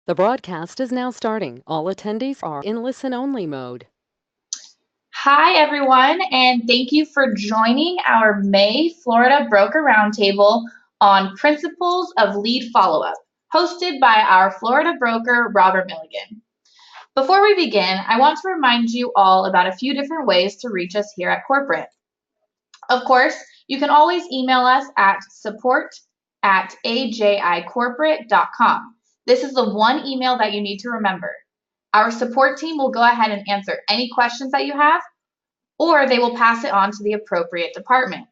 The broadcast is now starting. All attendees are in listen-only mode. Hi, everyone, and thank you for joining our May Florida Broker Roundtable on Principles of Lead Follow-Up, hosted by our Florida broker, Robert Milligan. Before we begin, I want to remind you all about a few different ways to reach us here at Corporate. Of course, you can always email us at support@ajicorporate.com. This is the one email that you need to remember. Our support team will go ahead and answer any questions that you have, or they will pass it on to the appropriate department.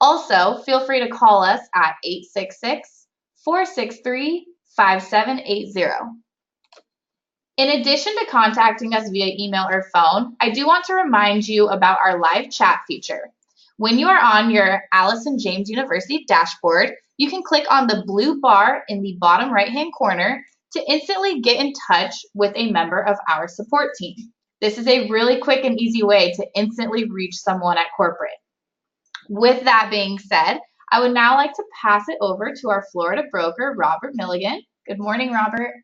Also, feel free to call us at 866-463-5780. In addition to contacting us via email or phone, I do want to remind you about our live chat feature. When you are on your Allison James University dashboard, you can click on the blue bar in the bottom right-hand corner to instantly get in touch with a member of our support team. This is a really quick and easy way to instantly reach someone at corporate. With that being said, I would now like to pass it over to our Florida broker, Robert Milligan. Good morning, Robert.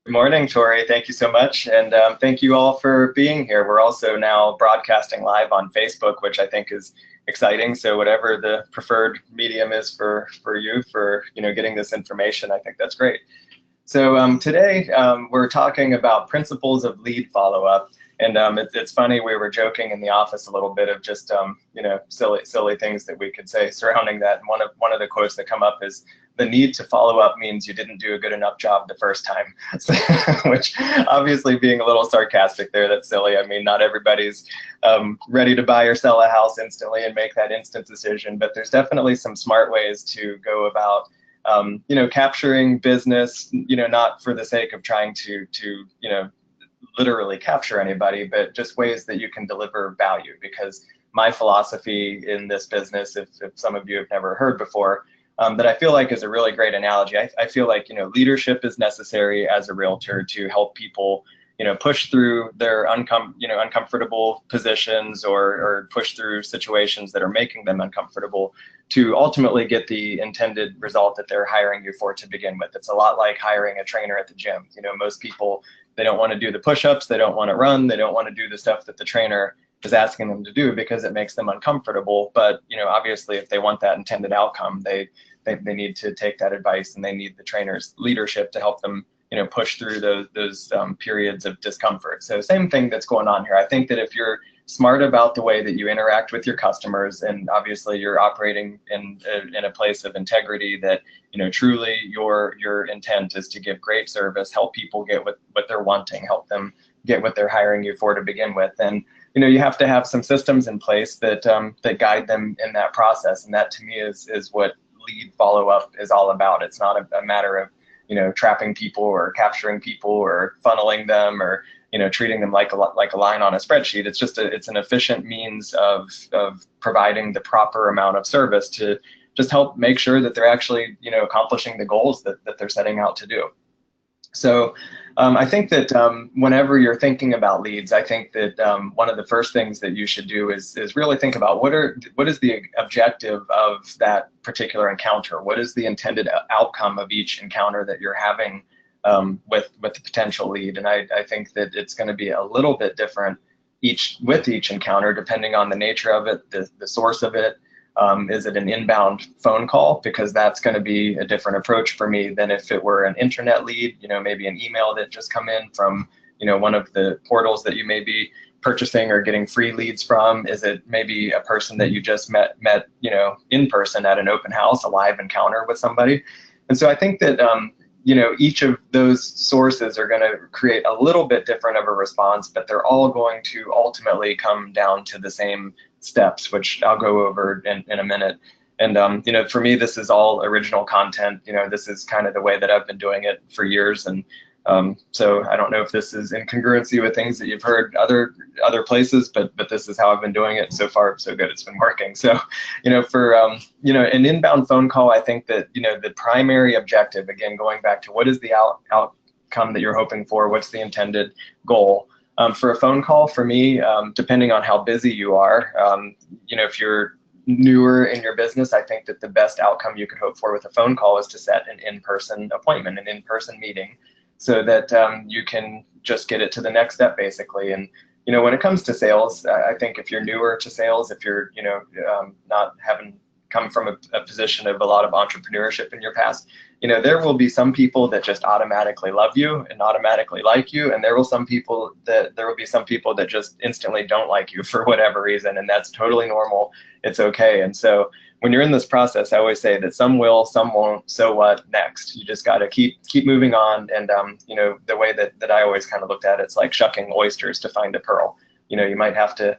Good morning, Tori. Thank you so much. And thank you all for being here. We're also now broadcasting live on Facebook, which I think is exciting. So whatever the preferred medium is for you for getting this information, I think that's great. So today we're talking about principles of lead follow-up. And it's funny, we were joking in the office a little bit of just silly things that we could say surrounding that. And one of the quotes that come up is, the need to follow up means you didn't do a good enough job the first time. Which obviously, being a little sarcastic there, that's silly. I mean, not everybody's ready to buy or sell a house instantly and make that instant decision, but there's definitely some smart ways to go about capturing business, not for the sake of trying to literally capture anybody, but just ways that you can deliver value. Because my philosophy in this business, if some of you have never heard before, that I feel like is a really great analogy. I feel like, leadership is necessary as a realtor to help people, push through their uncomfortable positions or push through situations that are making them uncomfortable to ultimately get the intended result that they're hiring you for to begin with. It's a lot like hiring a trainer at the gym. Most people, they don't want to do the push-ups, they don't want to run, they don't want to do the stuff that the trainer is asking them to do because it makes them uncomfortable. But obviously, if they want that intended outcome, they need to take that advice, and they need the trainer's leadership to help them push through those periods of discomfort. So same thing that's going on here. I think that if you're smart about the way that you interact with your customers, and obviously you're operating in a place of integrity, that truly your intent is to give great service, help people get what they're wanting, help them get what they're hiring you for to begin with, and you have to have some systems in place that guide them in that process. And that, to me, is what lead follow-up is all about. It's not a matter of trapping people or capturing people or funneling them or treating them like a line on a spreadsheet. It's just it's an efficient means of providing the proper amount of service to just help make sure that they're actually accomplishing the goals that they're setting out to do. So I think that whenever you're thinking about leads, I think that one of the first things that you should do is really think about what is the objective of that particular encounter? What is the intended outcome of each encounter that you're having with the potential lead? And I think that it's going to be a little bit different with each encounter, depending on the nature of it, the source of it. Is it an inbound phone call? Because that's going to be a different approach for me than if it were an internet lead, maybe an email that just come in from, one of the portals that you may be purchasing or getting free leads from. Is it maybe a person that you just met, in person at an open house, a live encounter with somebody? And so I think that, each of those sources are going to create a little bit different of a response, but they're all going to ultimately come down to the same steps, which I'll go over in a minute. And for me, this is all original content. This is kind of the way that I've been doing it for years. And so I don't know if this is in congruency with things that you've heard other places, but this is how I've been doing it. So far, so good. It's been working. So for an inbound phone call, I think that the primary objective, again, going back to what is the outcome that you're hoping for, what's the intended goal. For a phone call, for me, depending on how busy you are, if you're newer in your business, I think that the best outcome you could hope for with a phone call is to set an in-person appointment, an in-person meeting so that you can just get it to the next step, basically. And when it comes to sales, I think if you're newer to sales, if you're not having come from a position of a lot of entrepreneurship in your past, there will be some people that just automatically love you and automatically like you, and there will be some people that just instantly don't like you for whatever reason, and that's totally normal. It's okay. And so when you're in this process, I always say that some will, some won't. So what next? You just got to keep moving on. And the way that I always kind of looked at it, it's like shucking oysters to find a pearl. You might have to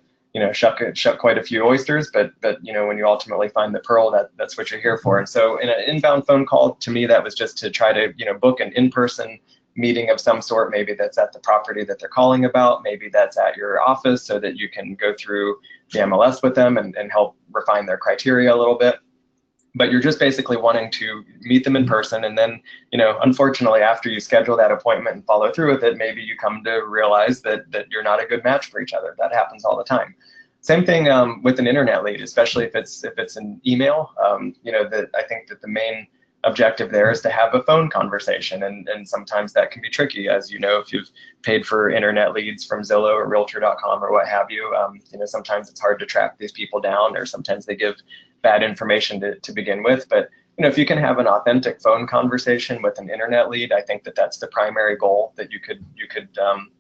shuck quite a few oysters, but when you ultimately find the pearl, that's what you're here for. And so in an inbound phone call, to me, that was just to try to book an in-person meeting of some sort. Maybe that's at the property that they're calling about, maybe that's at your office, so that you can go through the MLS with them and help refine their criteria a little bit. But you're just basically wanting to meet them in person, and then unfortunately, after you schedule that appointment and follow through with it, maybe you come to realize that you're not a good match for each other. That happens all the time. Same thing with an internet lead, especially if it's an email. That I think that the main objective there is to have a phone conversation, and sometimes that can be tricky, as if you've paid for internet leads from Zillow or Realtor.com or what have you. Sometimes it's hard to track these people down, or sometimes they give bad information to begin with. But if you can have an authentic phone conversation with an internet lead, I think that that's the primary goal that you could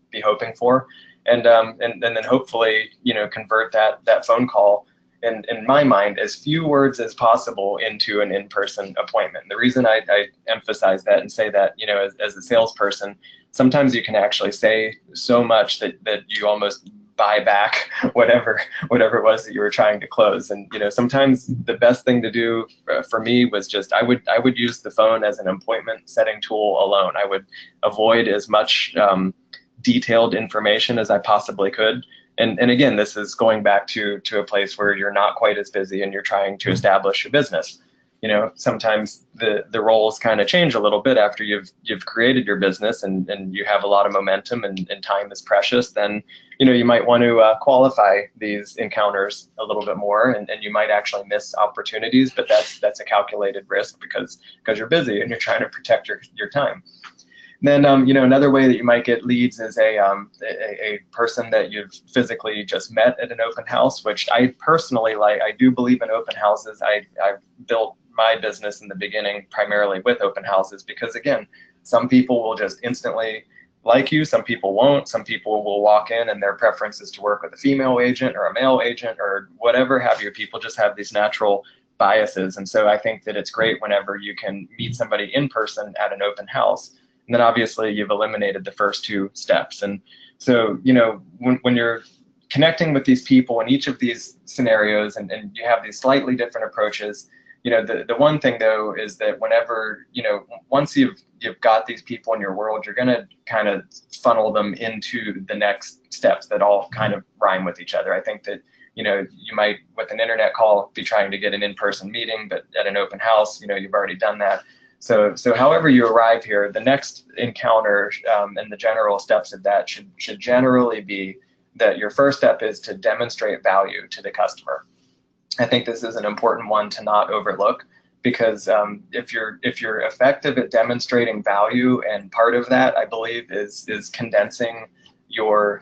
be hoping for, and then hopefully convert that phone call, in my mind, as few words as possible into an in-person appointment. The reason I emphasize that and say that, as a salesperson, sometimes you can actually say so much that you almost buy back whatever it was that you were trying to close. And sometimes the best thing to do for me was just I would use the phone as an appointment setting tool alone. I would avoid as much detailed information as I possibly could. And again, this is going back to a place where you're not quite as busy and you're trying to establish your business. Sometimes the roles kind of change a little bit after you've created your business and you have a lot of momentum and time is precious. Then you might want to qualify these encounters a little bit more, and you might actually miss opportunities, but that's a calculated risk because you're busy and you're trying to protect your time. Then, another way that you might get leads is a person that you've physically just met at an open house, which I personally like. I do believe in open houses. I've built my business in the beginning primarily with open houses because, again, some people will just instantly like you, some people won't. Some people will walk in and their preference is to work with a female agent or a male agent or whatever have you. People just have these natural biases. And so I think that it's great whenever you can meet somebody in person at an open house. And then obviously you've eliminated the first two steps. And so, when you're connecting with these people in each of these scenarios and you have these slightly different approaches, the one thing though is that whenever, once you've got these people in your world, you're going to kind of funnel them into the next steps that all kind of rhyme with each other. I think that, you might with an internet call be trying to get an in-person meeting, but at an open house, you've already done that. So however you arrive here, the next encounter and the general steps of that should generally be that your first step is to demonstrate value to the customer. I think this is an important one to not overlook because if you're effective at demonstrating value, and part of that I believe is condensing your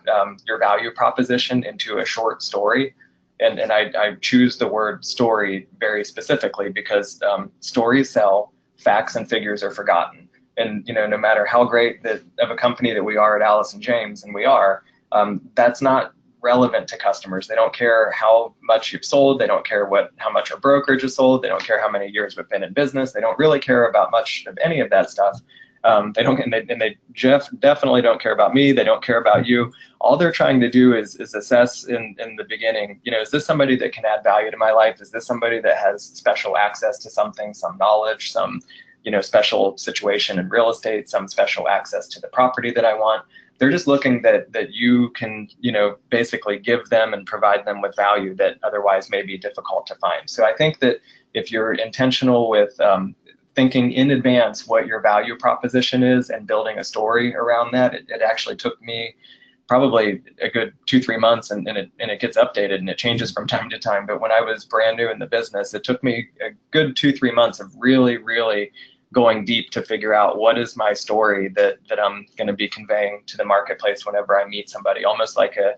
value proposition into a short story. And I choose the word story very specifically because stories sell. Facts and figures are forgotten. And no matter how great of a company that we are at Allison James, and we are, that's not relevant to customers. They don't care how much you've sold. They don't care how much our brokerage has sold. They don't care how many years we've been in business. They don't really care about much of any of that stuff. They definitely don't care about me. They don't care about you. All they're trying to do is assess in the beginning, is this somebody that can add value to my life? Is this somebody that has special access to something, some knowledge, some, special situation in real estate, some special access to the property that I want? They're just looking that you can, basically give them and provide them with value that otherwise may be difficult to find. So I think that if you're intentional with thinking in advance what your value proposition is and building a story around that, it actually took me probably a good 2-3 months, and it gets updated and it changes from time to time. But when I was brand new in the business, it took me a good 2-3 months of really going deep to figure out what is my story that I'm going to be conveying to the marketplace whenever I meet somebody, almost like a,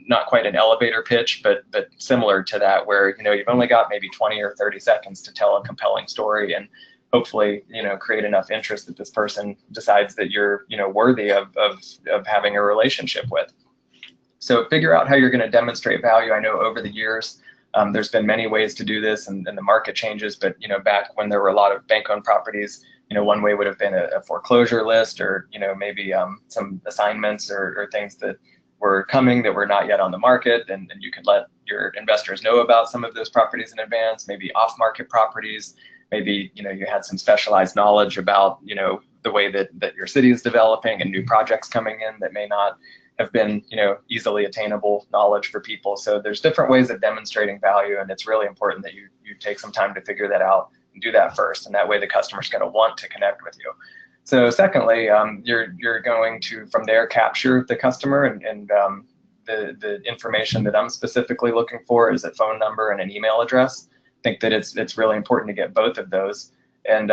not quite an elevator pitch, but similar to that, where, you've only got maybe 20 or 30 seconds to tell a compelling story and hopefully, create enough interest that this person decides that you're, worthy of having a relationship with. So figure out how you're going to demonstrate value. I know over the years, there's been many ways to do this, and the market changes. But back when there were a lot of bank-owned properties, one way would have been a foreclosure list, or maybe some assignments or things that were coming that were not yet on the market, and you could let your investors know about some of those properties in advance. Maybe off-market properties. Maybe you had some specialized knowledge about the way that your city is developing and new projects coming in that may not have been easily attainable knowledge for people. So there's different ways of demonstrating value, and it's really important that you take some time to figure that out and do that first, and that way the customer's going to want to connect with you. So secondly, you're going to from there capture the customer, and the information that I'm specifically looking for is a phone number and an email address. I think that it's really important to get both of those. And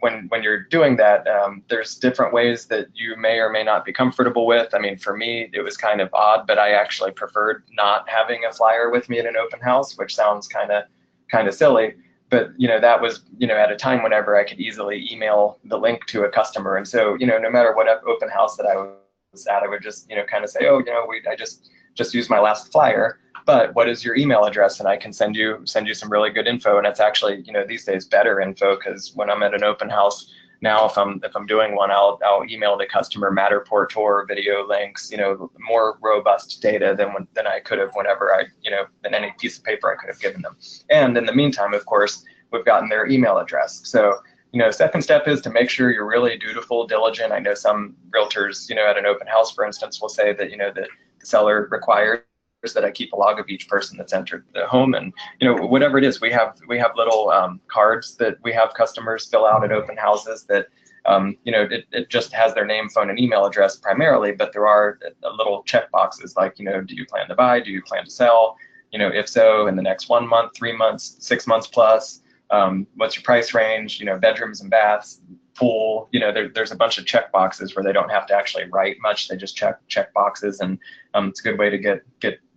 when you're doing that, there's different ways that you may or may not be comfortable with. I mean, for me, it was kind of odd, but I actually preferred not having a flyer with me at an open house, which sounds kind of silly. But that was at a time whenever I could easily email the link to a customer, and so no matter what open house that I was at, I would just kind of say, oh, I just used my last flyer, but what is your email address? And I can send you some really good info. And it's actually, these days better info, because when I'm at an open house now, if I'm doing one, I'll email the customer Matterport tour, video links, more robust data than I could have whenever than any piece of paper I could have given them. And in the meantime, of course, we've gotten their email address. So second step is to make sure you're really dutiful, diligent. I know some realtors, at an open house, for instance, will say that, the seller requires that I keep a log of each person that's entered the home, and whatever it is, we have little cards that we have customers fill out at open houses that it just has their name, phone, and email address primarily, but there are little check boxes like do you plan to buy, do you plan to sell, if so, in the next 1 month, 3 months, 6 months plus, what's your price range, bedrooms and baths, pool, there's a bunch of check boxes where they don't have to actually write much, they just check boxes, and it's a good way to get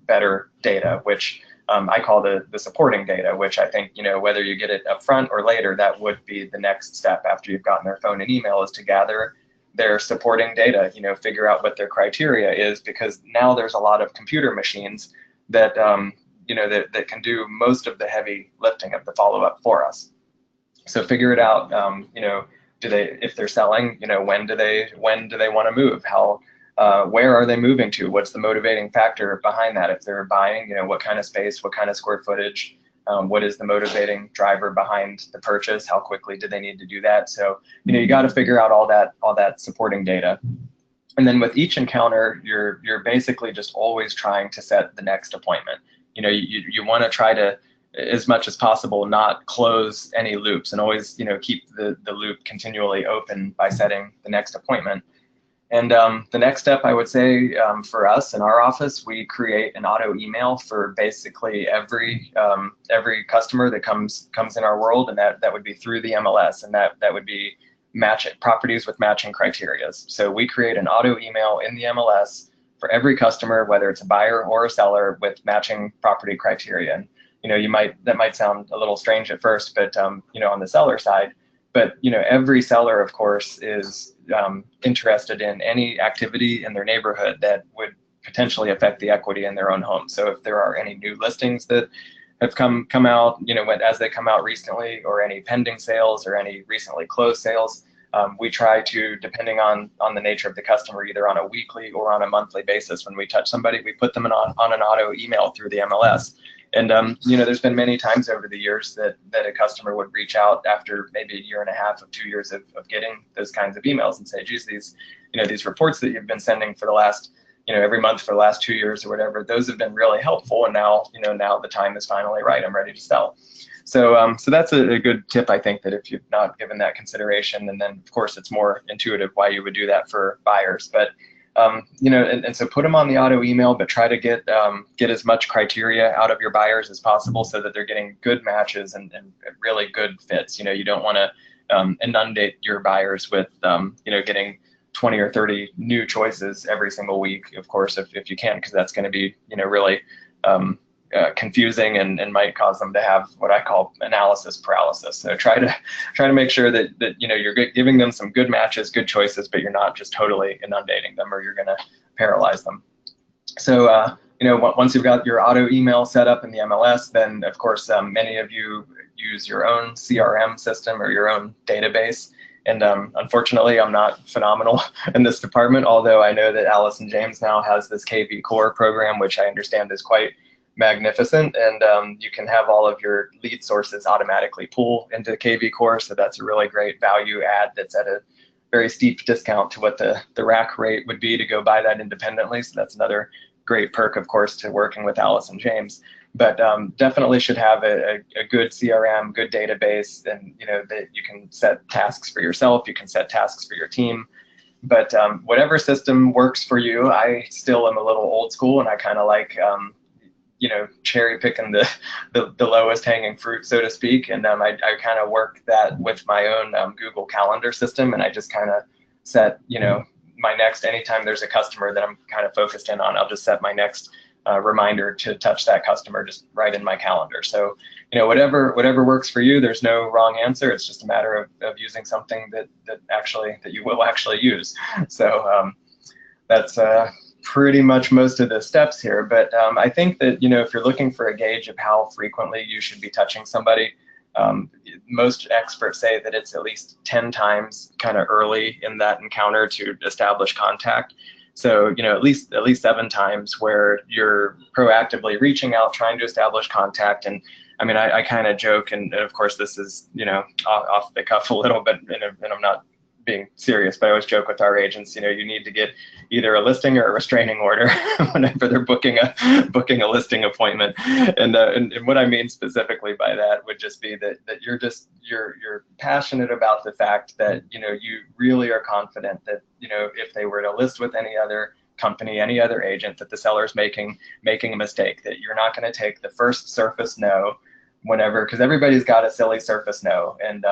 better data, which I call the supporting data, which I think, whether you get it up front or later, that would be the next step after you've gotten their phone and email, is to gather their supporting data, figure out what their criteria is, because now there's a lot of computer machines that, that can do most of the heavy lifting of the follow-up for us. So figure it out, if they're selling, when do they want to move? Where are they moving to? What's the motivating factor behind that? If they're buying, what kind of space, what kind of square footage, what is the motivating driver behind the purchase? How quickly do they need to do that? So, you got to figure out all that supporting data. And then with each encounter, you're basically just always trying to set the next appointment. You want to try to, as much as possible, not close any loops, and always, keep the loop continually open by setting the next appointment. And the next step, I would say, for us in our office, we create an auto email for basically every customer that comes in our world, and that would be through the MLS, and that would be properties with matching criteria. So we create an auto email in the MLS for every customer, whether it's a buyer or a seller, with matching property criteria. And that might sound a little strange at first, but on the seller side. But every seller, of course, is interested in any activity in their neighborhood that would potentially affect the equity in their own home. So if there are any new listings that have come out, as they come out recently, or any pending sales or any recently closed sales, we try to, depending on the nature of the customer, either on a weekly or on a monthly basis, when we touch somebody, we put them on an auto email through the MLS. And, there's been many times over the years that a customer would reach out after maybe 1.5 years of 2 years of getting those kinds of emails and say, geez, these reports that you've been sending for the last, every month for the last 2 years or whatever, those have been really helpful. And now, now the time is finally right. I'm ready to sell. So that's a good tip, I think, that if you've not given that consideration, and then of course it's more intuitive why you would do that for buyers. But and so put them on the auto email, but try to get as much criteria out of your buyers as possible so that they're getting good matches and really good fits. You don't want to inundate your buyers with getting 20 or 30 new choices every single week, of course, if you can, because that's going to be really confusing and might cause them to have what I call analysis paralysis. So try to make sure that you're giving them some good matches, good choices, but you're not just totally inundating them, or you're going to paralyze them. So once you've got your auto email set up in the MLS, then of course many of you use your own CRM system or your own database. And unfortunately, I'm not phenomenal in this department, although I know that Allison James now has this KV Core program, which I understand is quite magnificent, and you can have all of your lead sources automatically pull into KV Core. So that's a really great value add that's at a very steep discount to what the rack rate would be to go buy that independently. So that's another great perk, of course, to working with Allison James. But definitely should have a good CRM, good database, and that you can set tasks for yourself, you can set tasks for your team. But whatever system works for you, I still am a little old school, and I kind of like cherry picking the lowest hanging fruit, so to speak. And I kind of work that with my own Google Calendar system, and I just kind of set my next, anytime there's a customer that I'm kind of focused in on, I'll just set my next reminder to touch that customer just right in my calendar. So whatever works for you, there's no wrong answer. It's just a matter of using something that you will actually use. So that's pretty much most of the steps here. But I think that if you're looking for a gauge of how frequently you should be touching somebody, most experts say that it's at least 10 times kind of early in that encounter to establish contact. So at least 7 times where you're proactively reaching out, trying to establish contact. And I mean, I kind of joke, and of course this is off the cuff a little bit, and I'm not being serious, but I always joke with our agents, you need to get either a listing or a restraining order whenever they're booking a listing appointment. And what I mean specifically by that would just be that you're passionate about the fact that you really are confident that if they were to list with any other company, any other agent, that the seller's making a mistake, that you're not going to take the first surface no whenever, because everybody's got a silly surface no, and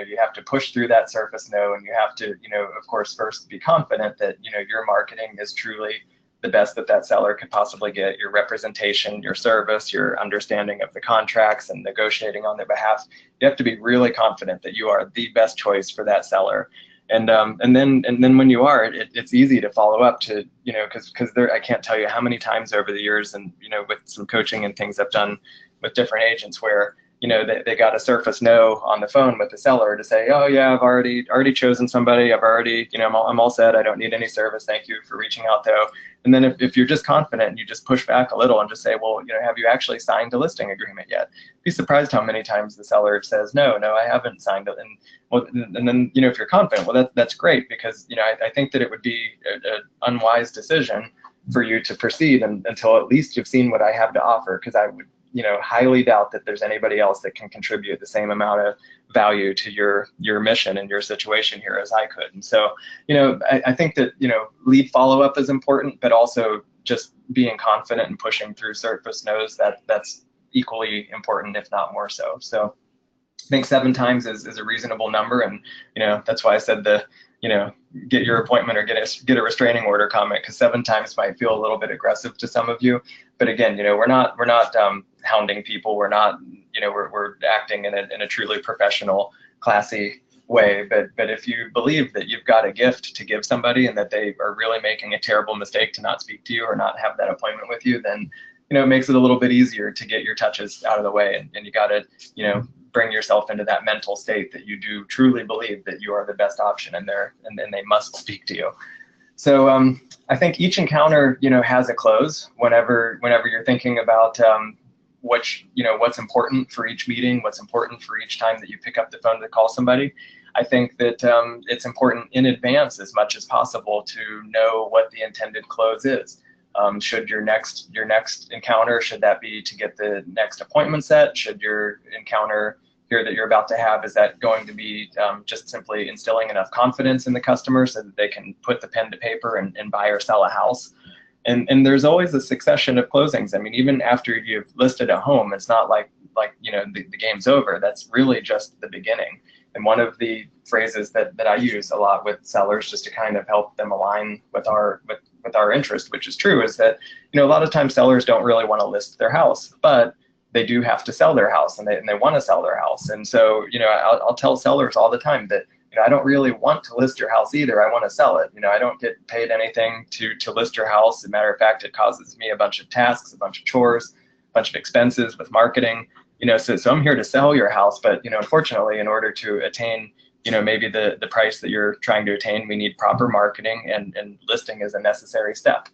you have to push through that surface no, and you have to of course first be confident that your marketing is truly the best that seller could possibly get, your representation, your service, your understanding of the contracts and negotiating on their behalf. You have to be really confident that you are the best choice for that seller. And then when you are, it's easy to follow up to, because I can't tell you how many times over the years, and with some coaching and things I've done with different agents where they got a surface no on the phone with the seller to say, oh yeah, I've already chosen somebody, I've already I'm all set, I don't need any service, thank you for reaching out though. And then if you're just confident and you just push back a little and just say, well, have you actually signed a listing agreement yet? Be surprised how many times the seller says, no, I haven't signed it. And then if you're confident, well, that's great, because I think that it would be an unwise decision for you to proceed until at least you've seen what I have to offer, because I would highly doubt that there's anybody else that can contribute the same amount of value to your mission and your situation here as I could. And so, I think that, lead follow-up is important, but also just being confident and pushing through surface no's, that's equally important, if not more so. So I think 7 times is a reasonable number. And, that's why I said get your appointment or get a restraining order comment, because 7 times might feel a little bit aggressive to some of you. But again, we're not hounding people. We're not, we're acting in a truly professional, classy way. But if you believe that you've got a gift to give somebody and that they are really making a terrible mistake to not speak to you or not have that appointment with you, then it makes it a little bit easier to get your touches out of the way. And you got to bring yourself into that mental state that you do truly believe that you are the best option and they must speak to you. So I think each encounter has a close whenever you're thinking about what's important for each meeting, what's important for each time that you pick up the phone to call somebody. I think that it's important in advance as much as possible to know what the intended close is. Should your next encounter, should that be to get the next appointment set? Should your encounter here that you're about to have, is that going to be just simply instilling enough confidence in the customer so that they can put the pen to paper and buy or sell a house? And there's always a succession of closings. I mean, even after you've listed a home, it's not like the game's over. That's really just the beginning. And one of the phrases that I use a lot with sellers, just to kind of help them align with our interest, which is true, is that a lot of times sellers don't really want to list their house, but they do have to sell their house, and they want to sell their house. And so I'll tell sellers all the time that I don't really want to list your house either. I want to sell it. I don't get paid anything to list your house. As a matter of fact, it causes me a bunch of tasks, a bunch of chores, a bunch of expenses with marketing. So I'm here to sell your house, but unfortunately, in order to attain maybe the price that you're trying to attain, we need proper marketing, and listing is a necessary step.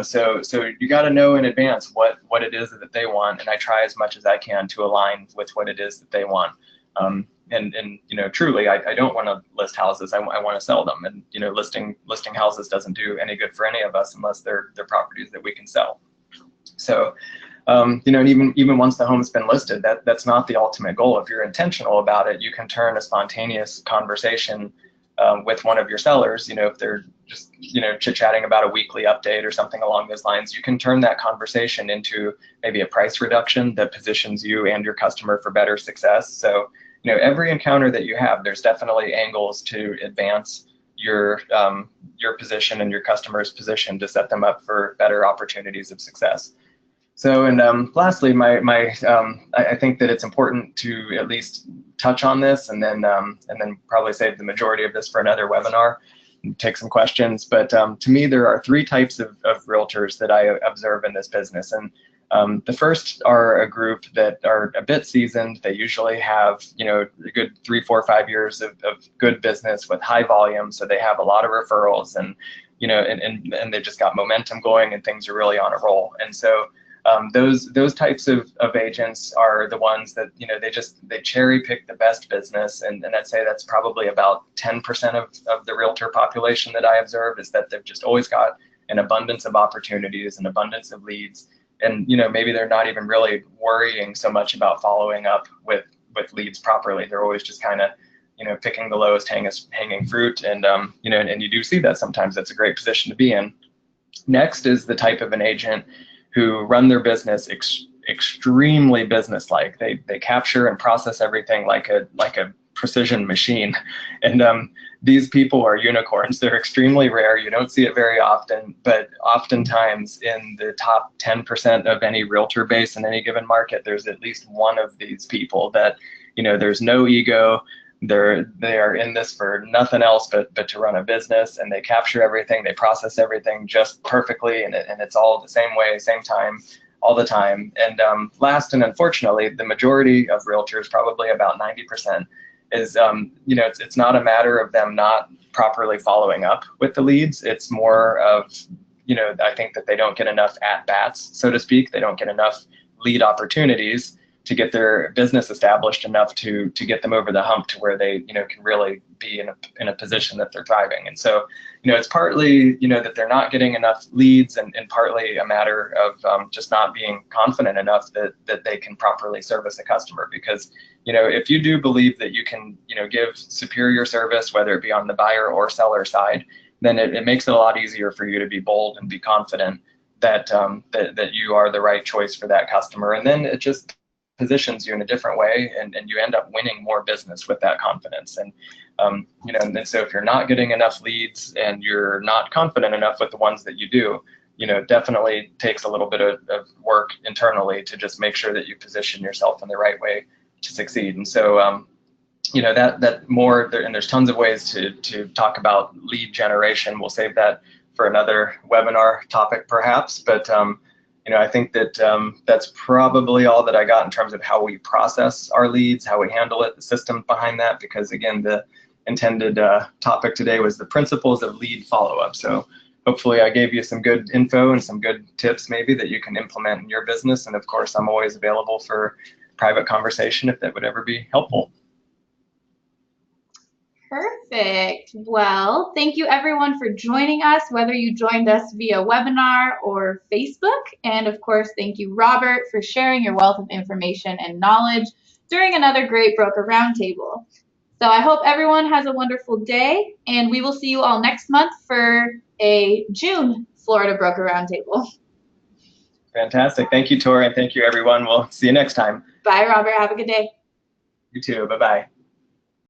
So you got to know in advance what it is that they want, and I try as much as I can to align with what it is that they want. And truly, I don't want to list houses. I want to sell them, and listing houses doesn't do any good for any of us unless they're properties that we can sell. So and even once the home's been listed, that's not the ultimate goal. If you're intentional about it, you can turn a spontaneous conversation with one of your sellers. If they're just chit-chatting about a weekly update or something along those lines, you can turn that conversation into maybe a price reduction that positions you and your customer for better success. So every encounter that you have, there's definitely angles to advance your position and your customer's position to set them up for better opportunities of success. So, and lastly, I think that it's important to at least touch on this, and then probably save the majority of this for another webinar and take some questions. But to me, there are three types of realtors that I observe in this business. And the first are a group that are a bit seasoned. They usually have, a good 3, 4, 5 years of good business with high volume. So they have a lot of referrals, and, and they've just got momentum going, and things are really on a roll. And so those types of agents are the ones that they cherry pick the best business, and I'd say that's probably about 10% of the realtor population that I observe, is that they've just always got an abundance of opportunities, an abundance of leads, and maybe they're not even really worrying so much about following up with leads properly. They're always just kind of picking the lowest hanging fruit, and and you do see that sometimes. That's a great position to be in. Next is the type of an agent who run their business extremely business-like. They capture and process everything like a precision machine, and these people are unicorns. They're extremely rare. You don't see it very often, but oftentimes in the top 10% of any realtor base in any given market, there's at least one of these people that there's no ego. They are in this for nothing else but to run a business, and they capture everything, they process everything just perfectly, and it's all the same way, same time, all the time. And last, and unfortunately, the majority of realtors, probably about 90%, is it's not a matter of them not properly following up with the leads. It's more of I think that they don't get enough at bats, so to speak. They don't get enough lead opportunities to get their business established enough to get them over the hump to where they can really be in a position that they're thriving. And so it's partly that they're not getting enough leads, and partly a matter of just not being confident enough that they can properly service a customer. Because if you do believe that you can give superior service, whether it be on the buyer or seller side, then it makes it a lot easier for you to be bold and be confident that that you are the right choice for that customer. And then it just positions you in a different way, and you end up winning more business with that confidence. And and so if you're not getting enough leads and you're not confident enough with the ones that you do, definitely takes a little bit of work internally to just make sure that you position yourself in the right way to succeed. And so that more there, and there's tons of ways to talk about lead generation. We'll save that for another webinar topic perhaps, but I think that that's probably all that I got in terms of how we process our leads, how we handle it, the system behind that, because again, the intended topic today was the principles of lead follow-up. So hopefully I gave you some good info and some good tips maybe that you can implement in your business. And of course, I'm always available for private conversation if that would ever be helpful. Perfect. Well, thank you everyone for joining us, whether you joined us via webinar or Facebook. And of course, thank you, Robert, for sharing your wealth of information and knowledge. during another great broker roundtable. So I hope everyone has a wonderful day, and we will see you all next month for a June Florida Broker Roundtable. Fantastic. Thank you, Tori, and thank you, everyone. We'll see you next time. Bye, Robert. Have a good day. You too. Bye-bye.